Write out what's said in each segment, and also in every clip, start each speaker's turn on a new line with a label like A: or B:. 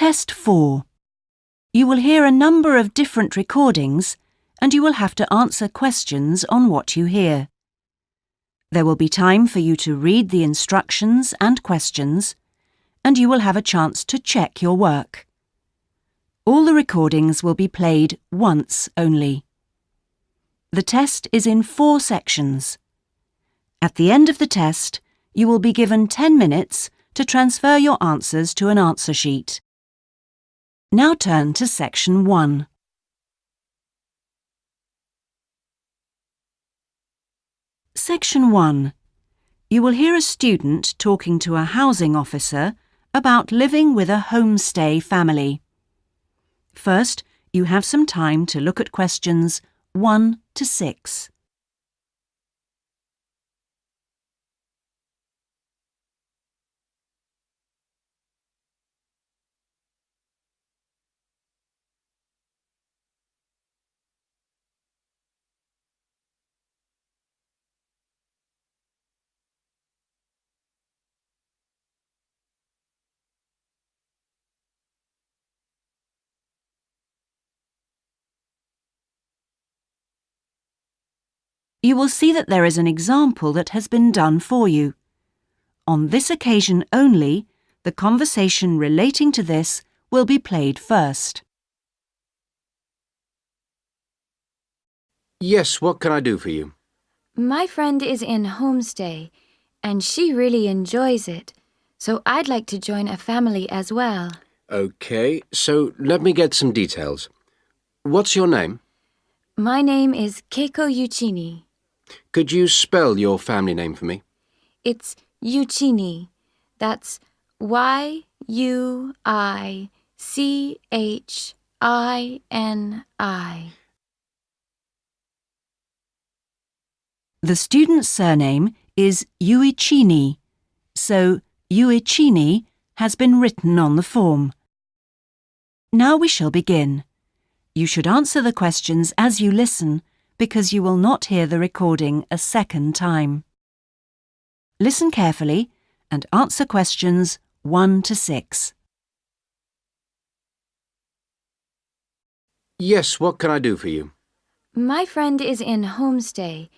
A: Test 4. You will hear a number of different recordings and you will have to answer questions on what you hear. There will be time for you to read the instructions and questions, and you will have a chance to check your work. All the recordings will be played once only. The test is in 4 sections. At the end of the test, you will be given 10 minutes to transfer your answers to an answer sheet. Now turn to Section 1. Section 1. You will hear a student talking to a housing officer about living with a homestay family. First, you have some time to look at questions 1 to 6. You will see that there is an example that has been done for you. On this occasion only, the conversation relating to this will be played first.
B: Yes, what can I do for you?
C: My friend is in homestay, and she really enjoys it, so I'd like to join a family as well.
B: Okay, so let me get some details. What's your name?
C: My name is Keiko Yuchini.
B: Could you spell your family name for me?
C: It's Yuchini. That's Yuichini.
A: The student's surname is Uichini, so Uichini has been written on the form. Now we shall begin. You should answer the questions as you listen because you will not hear the recording a second time. Listen carefully and answer questions 1 to 6.
B: Yes, what can I do for you?
C: My friend is in homestay,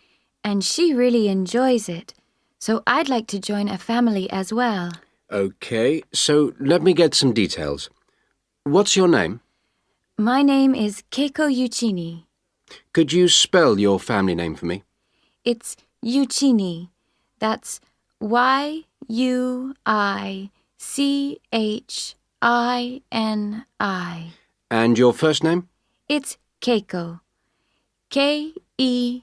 C: and she really enjoys it, so I'd like to join a family as well.
B: Okay, so let me get some details. What's your name?
C: My name is Keiko Yuchini.
B: Could you spell your family name for me?
C: It's Yuchini. That's Yuichini.
B: And your first name?
C: It's Keiko. Keiko.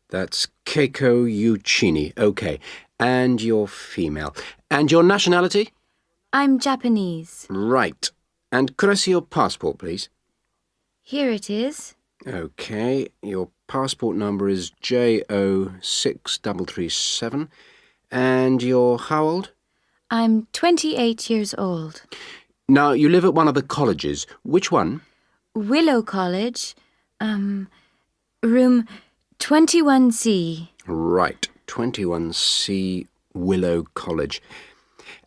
B: That's Keiko Yuchini. Okay, and you're female. And your nationality?
C: I'm Japanese.
B: Right. And could I see your passport, please?
C: Here it is.
B: Okay, your passport number is JO6337. And you're how old?
C: I'm 28 years old.
B: Now, you live at one of the colleges. Which one?
C: Willow College, room 21C.
B: Right, 21C Willow College.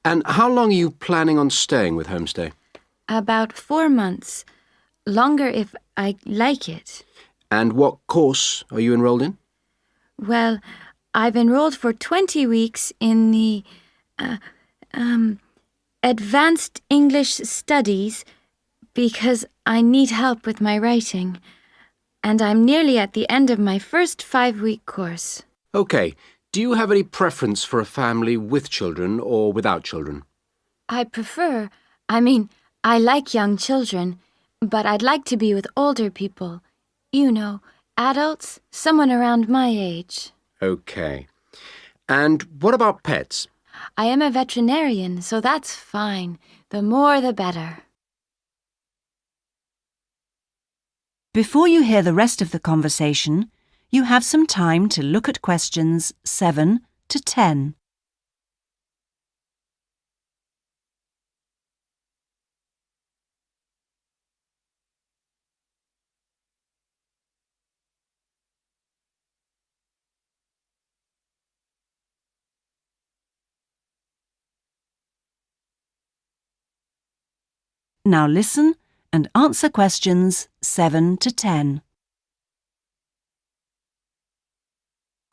B: And how long are you planning on staying with Homestay?
C: About 4 months. Longer if I like it.
B: And what course are you enrolled in?
C: Well, I've enrolled for 20 weeks in the Advanced English Studies because I need help with my writing. And I'm nearly at the end of my first 5-week course.
B: Okay. Do you have any preference for a family with children or without children?
C: I like young children, but I'd like to be with older people. You know, adults, someone around my age.
B: Okay. And what about pets?
C: I am a veterinarian, so that's fine. The more the better.
A: Before you hear the rest of the conversation, you have some time to look at questions 7 to 10. Now listen and answer questions 7 to 10.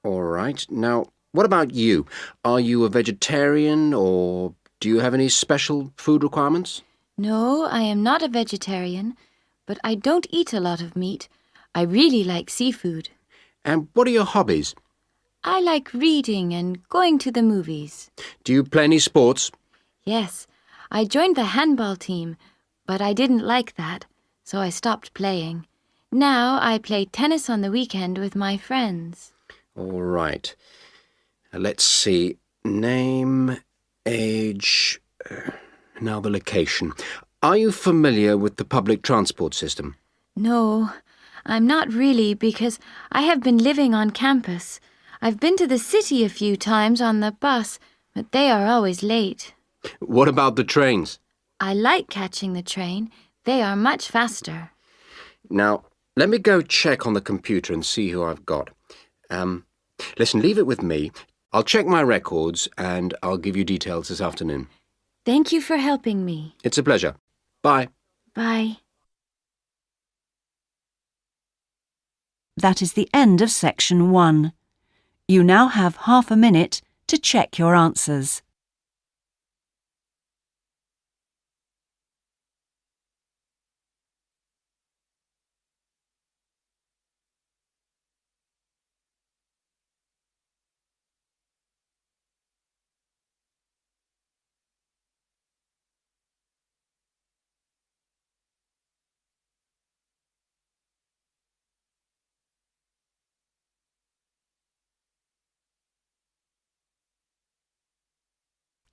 B: All right. Now, what about you? Are you a vegetarian or do you have any special food requirements?
C: No, I am not a vegetarian, but I don't eat a lot of meat. I really like seafood.
B: And what are your hobbies?
C: I like reading and going to the movies.
B: Do you play any sports?
C: Yes, I joined the handball team, but I didn't like that, so I stopped playing. Now I play tennis on the weekend with my friends.
B: All right. Let's see. Name, age, now the location. Are you familiar with the public transport system?
C: No, I'm not really because I have been living on campus. I've been to the city a few times on the bus, but they are always late.
B: What about the trains?
C: I like catching the train. They are much faster.
B: Now, let me go check on the computer and see who I've got. Listen, leave it with me. I'll check my records and I'll give you details this afternoon.
C: Thank you for helping me.
B: It's a pleasure. Bye.
C: Bye.
A: That is the end of section 1. You now have half a minute to check your answers.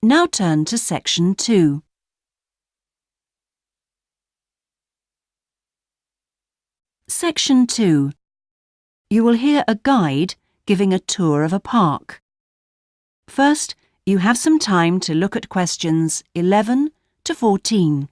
A: Now turn to section 2. Section 2. You will hear a guide giving a tour of a park. First, you have some time to look at questions 11 to 14.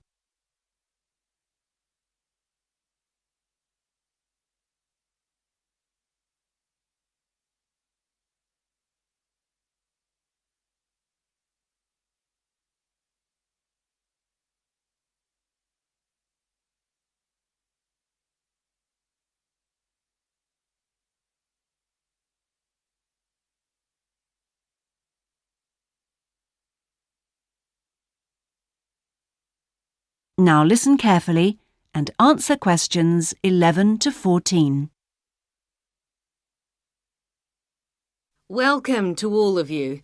A: Now listen carefully and answer questions 11 to 14.
D: Welcome to all of you.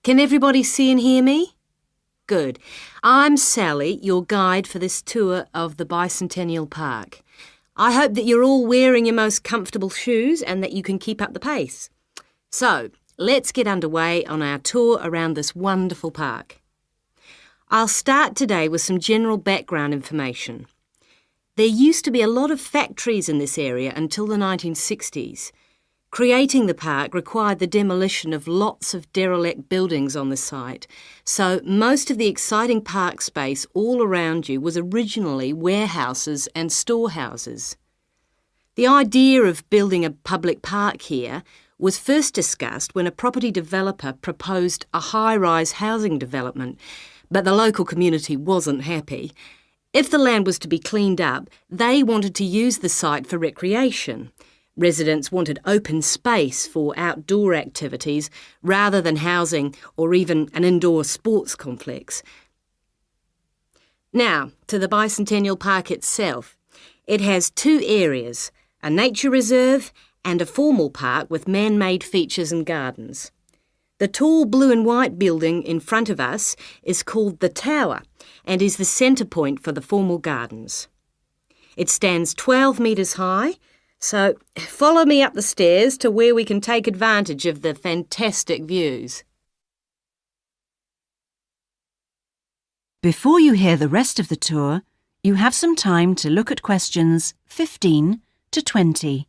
D: Can everybody see and hear me? Good. I'm Sally, your guide for this tour of the Bicentennial Park. I hope that you're all wearing your most comfortable shoes and that you can keep up the pace. So, let's get underway on our tour around this wonderful park. I'll start today with some general background information. There used to be a lot of factories in this area until the 1960s. Creating the park required the demolition of lots of derelict buildings on the site, so most of the exciting park space all around you was originally warehouses and storehouses. The idea of building a public park here was first discussed when a property developer proposed a high-rise housing development, but the local community wasn't happy. If the land was to be cleaned up, they wanted to use the site for recreation. Residents wanted open space for outdoor activities rather than housing or even an indoor sports complex. Now, to the Bicentennial Park itself. It has two areas, a nature reserve and a formal park with man-made features and gardens. The tall blue and white building in front of us is called the Tower and is the centre point for the formal gardens. It stands 12 metres high, so follow me up the stairs to where we can take advantage of the fantastic views.
A: Before you hear the rest of the tour, you have some time to look at questions 15 to 20.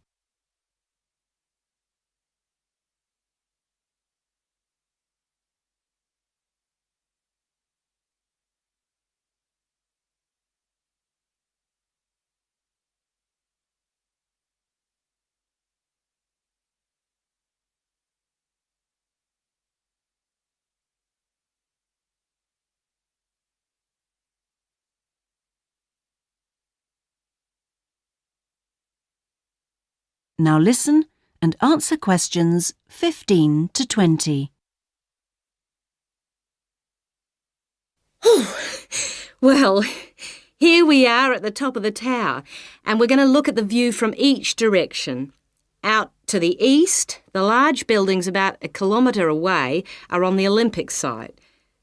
A: Now listen and answer questions 15 to 20.
D: Well, here we are at the top of the tower, and we're going to look at the view from each direction. Out to the east, the large buildings about 1 kilometre away are on the Olympic site.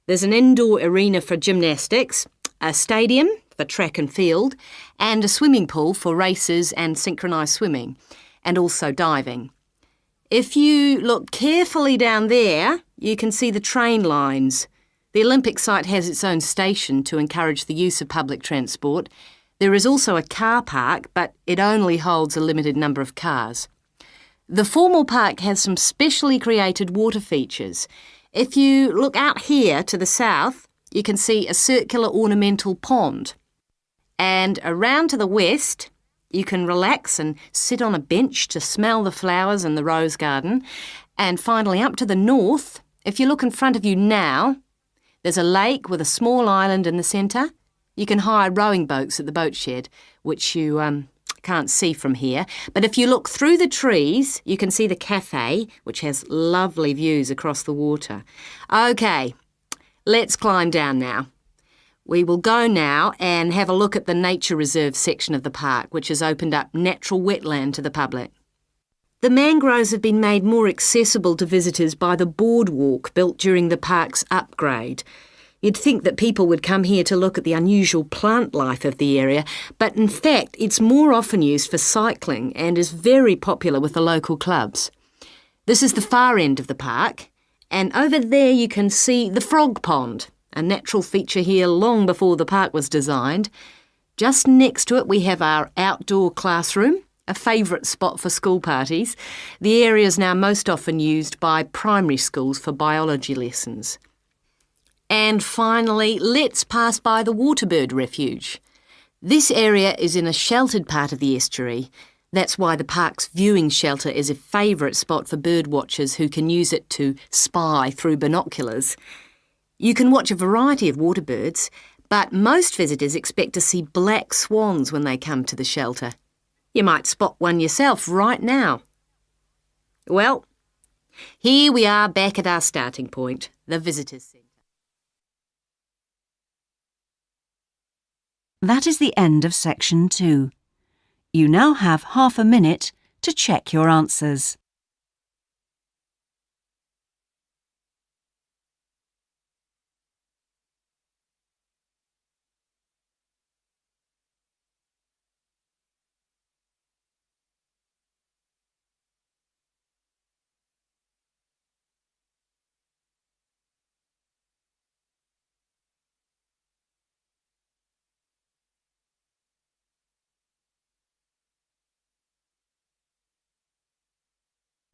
D: There's an indoor arena for gymnastics, a stadium for track and field, and a swimming pool for races and synchronised swimming, and also diving. If you look carefully down there, you can see the train lines. The Olympic site has its own station to encourage the use of public transport. There is also a car park, but it only holds a limited number of cars. The formal park has some specially created water features. If you look out here to the south, you can see a circular ornamental pond. And around to the west, you can relax and sit on a bench to smell the flowers in the rose garden. And finally, up to the north, if you look in front of you now, there's a lake with a small island in the centre. You can hire rowing boats at the boat shed, which you can't see from here. But if you look through the trees, you can see the cafe, which has lovely views across the water. OK, let's climb down now. We will go now and have a look at the nature reserve section of the park, which has opened up natural wetland to the public. The mangroves have been made more accessible to visitors by the boardwalk built during the park's upgrade. You'd think that people would come here to look at the unusual plant life of the area, but in fact it's more often used for cycling and is very popular with the local clubs. This is the far end of the park, and over there you can see the frog pond, a natural feature here long before the park was designed. Just next to it we have our outdoor classroom, a favourite spot for school parties. The area is now most often used by primary schools for biology lessons. And finally, let's pass by the Waterbird Refuge. This area is in a sheltered part of the estuary. That's why the park's viewing shelter is a favourite spot for bird watchers who can use it to spy through binoculars. You can watch a variety of waterbirds, but most visitors expect to see black swans when they come to the shelter. You might spot one yourself right now. Well, here we are back at our starting point, the Visitors Centre.
A: That is the end of section 2. You now have half a minute to check your answers.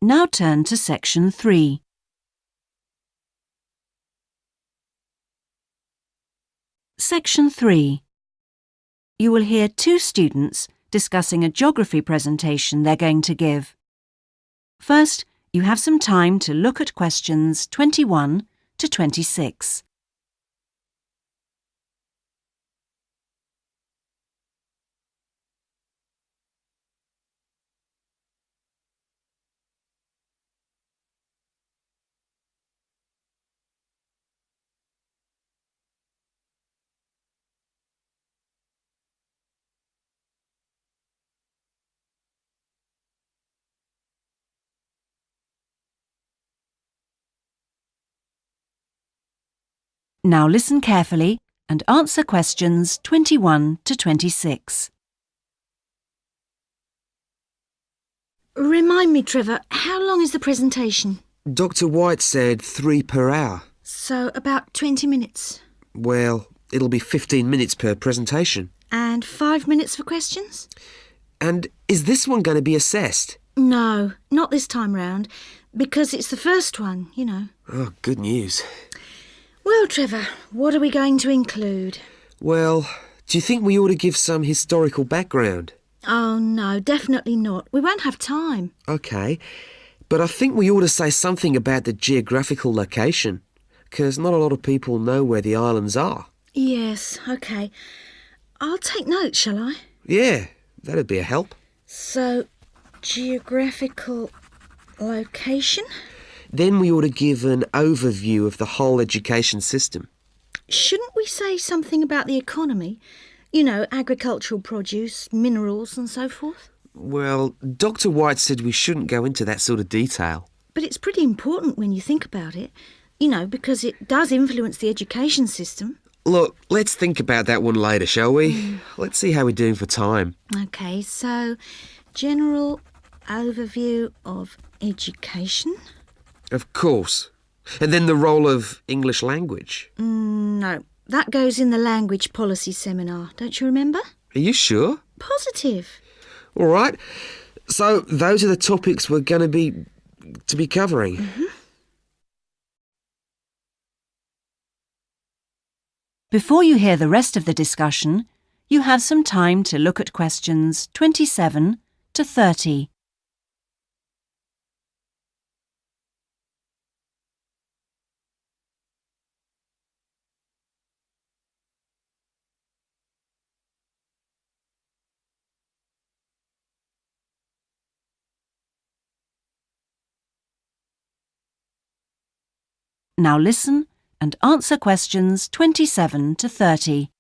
A: Now turn to section 3. Section 3. You will hear 2 students discussing a geography presentation they're going to give. First, you have some time to look at questions 21 to 26. Now listen carefully and answer questions 21 to 26.
E: Remind me, Trevor, how long is the presentation?
F: Dr. White said 3 per hour.
E: So about 20 minutes.
F: Well, it'll be 15 minutes per presentation.
E: And 5 minutes for questions?
F: And is this one going to be assessed?
E: No, not this time round, because it's the first one, you know.
F: Oh, good news.
E: Well, Trevor, what are we going to include?
F: Well, do you think we ought to give some historical background?
E: Oh, no, definitely not. We won't have time.
F: OK, but I think we ought to say something about the geographical location, because not a lot of people know where the islands are.
E: Yes, OK. I'll take notes, shall I?
F: Yeah, that'd be a help.
E: So, Geographical location?
F: Then we ought to give an overview of the whole education system.
E: Shouldn't we say something about the economy? You know, agricultural produce, minerals and so forth?
F: Well, Dr. White said we shouldn't go into that sort of detail.
E: But it's pretty important when you think about it. You know, because it does influence the education system.
F: Look, let's think about that one later, shall we? Let's see how we're doing for time.
E: OK, so general overview of education?
F: Of course. And then the role of English language.
E: No, that goes in the language policy seminar, don't you remember?
F: Are you sure?
E: Positive.
F: All right. So those are the topics we're going to be covering.
A: Before you hear the rest of the discussion, you have some time to look at questions 27 to 30. Now listen and answer questions 27 to 30.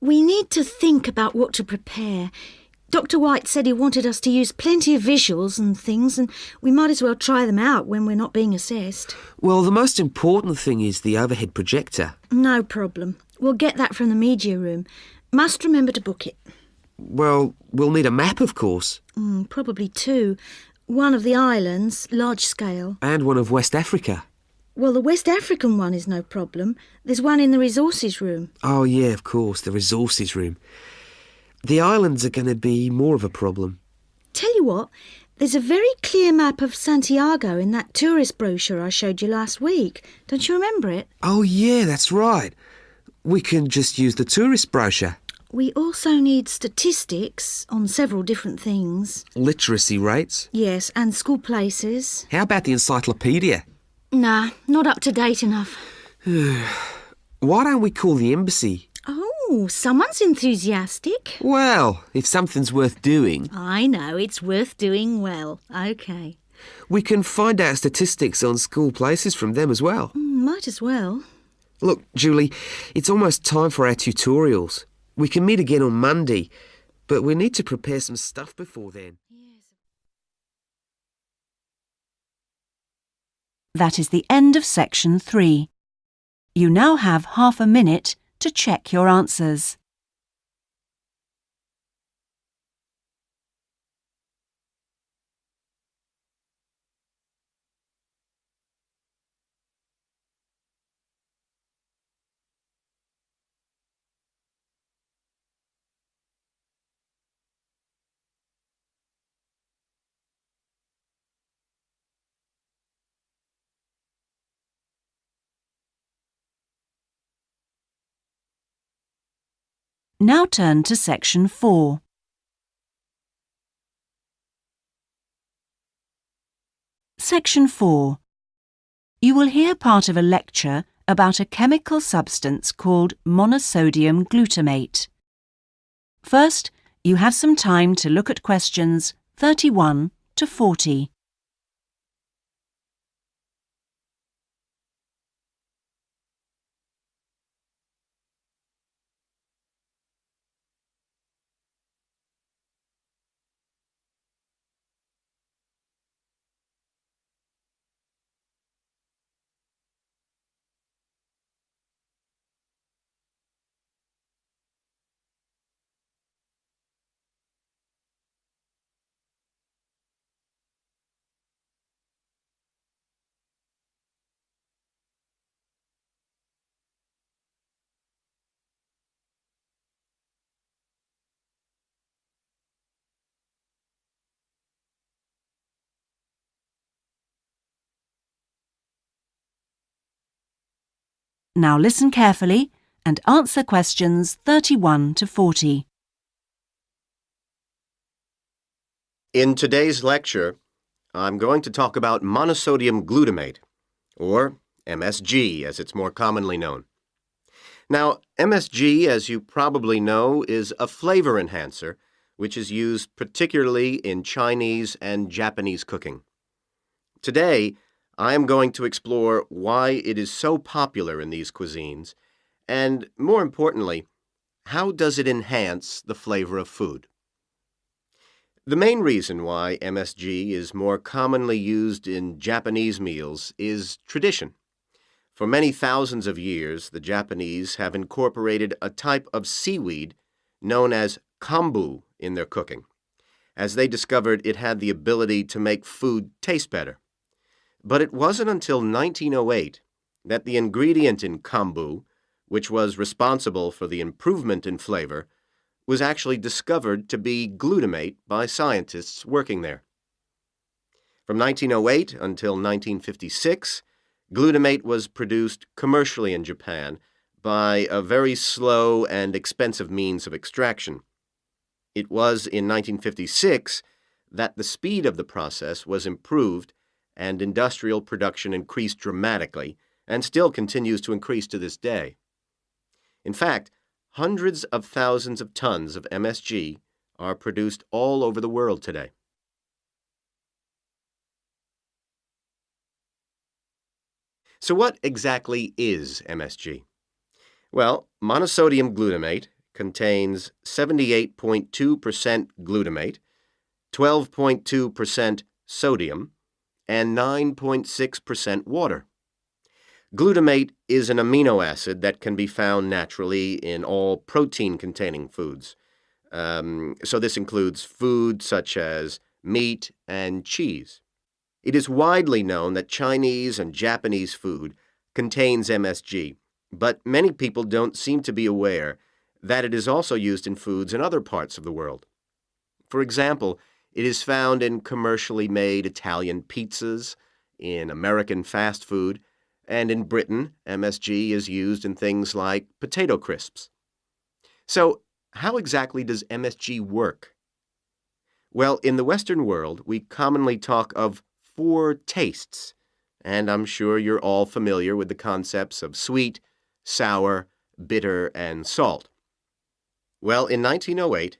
E: We need to think about what to prepare. Dr. White said he wanted us to use plenty of visuals and things, and we might as well try them out when we're not being assessed.
F: Well, the most important thing is the overhead projector.
E: No problem. We'll get that from the media room. Must remember to book it.
F: Well, we'll need a map, of course.
E: Probably two. One of the islands, large scale.
F: And one of West Africa.
E: Well, the West African one is no problem. There's one in the resources room.
F: Oh, yeah, of course, the resources room. The islands are going to be more of a problem.
E: Tell you what, there's a very clear map of Santiago in that tourist brochure I showed you last week. Don't you remember it?
F: Oh, yeah, that's right. We can just use the tourist brochure.
E: We also need statistics on several different things.
F: Literacy rates.
E: Yes, and school places.
F: How about the encyclopedia?
E: Nah, not up to date enough.
F: Why don't we call the embassy?
E: Oh, someone's enthusiastic.
F: Well, if something's worth doing.
E: I know, it's worth doing well. OK.
F: We can find out statistics on school places from them as well.
E: Might as well.
F: Look, Julie, it's almost time for our tutorials. We can meet again on Monday, but we need to prepare some stuff before then.
A: That is the end of section 3. You now have half a minute to check your answers. Now turn to section 4. Section 4. You will hear part of a lecture about a chemical substance called monosodium glutamate. First, you have some time to look at questions 31 to 40. Now listen carefully and answer questions 31 to 40.
G: In today's lecture, I'm going to talk about monosodium glutamate, or MSG as it's more commonly known. Now, MSG, as you probably know, is a flavor enhancer which is used particularly in Chinese and Japanese cooking. Today, I am going to explore why it is so popular in these cuisines, and more importantly, how does it enhance the flavor of food? The main reason why MSG is more commonly used in Japanese meals is tradition. For many thousands of years, the Japanese have incorporated a type of seaweed known as kombu in their cooking, as they discovered it had the ability to make food taste better. But it wasn't until 1908 that the ingredient in kombu, which was responsible for the improvement in flavor, was actually discovered to be glutamate by scientists working there. From 1908 until 1956, glutamate was produced commercially in Japan by a very slow and expensive means of extraction. It was in 1956 that the speed of the process was improved and industrial production increased dramatically and still continues to increase to this day. In fact, hundreds of thousands of tons of MSG are produced all over the world today. So what exactly is MSG? Well, monosodium glutamate contains 78.2% glutamate, 12.2% sodium, and 9.6% water. Glutamate is an amino acid that can be found naturally in all protein-containing foods. So this includes food such as meat and cheese. It is widely known that Chinese and Japanese food contains MSG, but many people don't seem to be aware that it is also used in foods in other parts of the world. For example, it is found in commercially made Italian pizzas, in American fast food, and in Britain, MSG is used in things like potato crisps. So, how exactly does MSG work? Well, in the Western world, we commonly talk of 4 tastes, and I'm sure you're all familiar with the concepts of sweet, sour, bitter, and salt. Well, in 1908,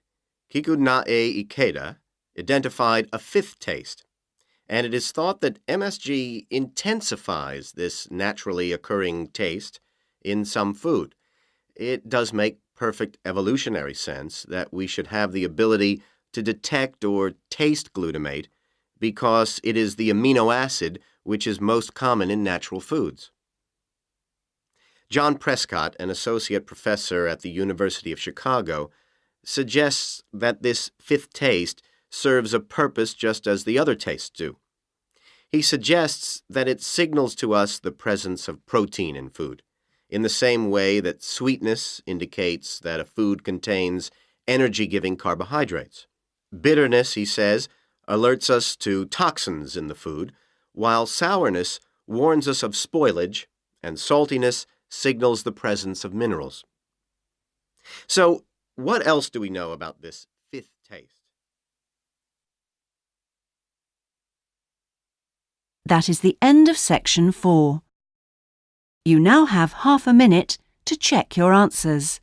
G: Kikunae Ikeda identified a 5th taste, and it is thought that MSG intensifies this naturally occurring taste in some food. It does make perfect evolutionary sense that we should have the ability to detect or taste glutamate because it is the amino acid which is most common in natural foods. John Prescott, an associate professor at the University of Chicago, suggests that this 5th taste serves a purpose just as the other tastes do. He suggests that it signals to us the presence of protein in food, in the same way that sweetness indicates that a food contains energy-giving carbohydrates. Bitterness, he says, alerts us to toxins in the food, while sourness warns us of spoilage, and saltiness signals the presence of minerals. So, what else do we know about this 5th taste?
A: That is the end of section 4. You now have half a minute to check your answers.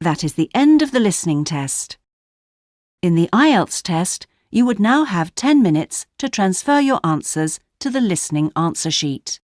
A: That is the end of the listening test. In the IELTS test, you would now have 10 minutes to transfer your answers to the listening answer sheet.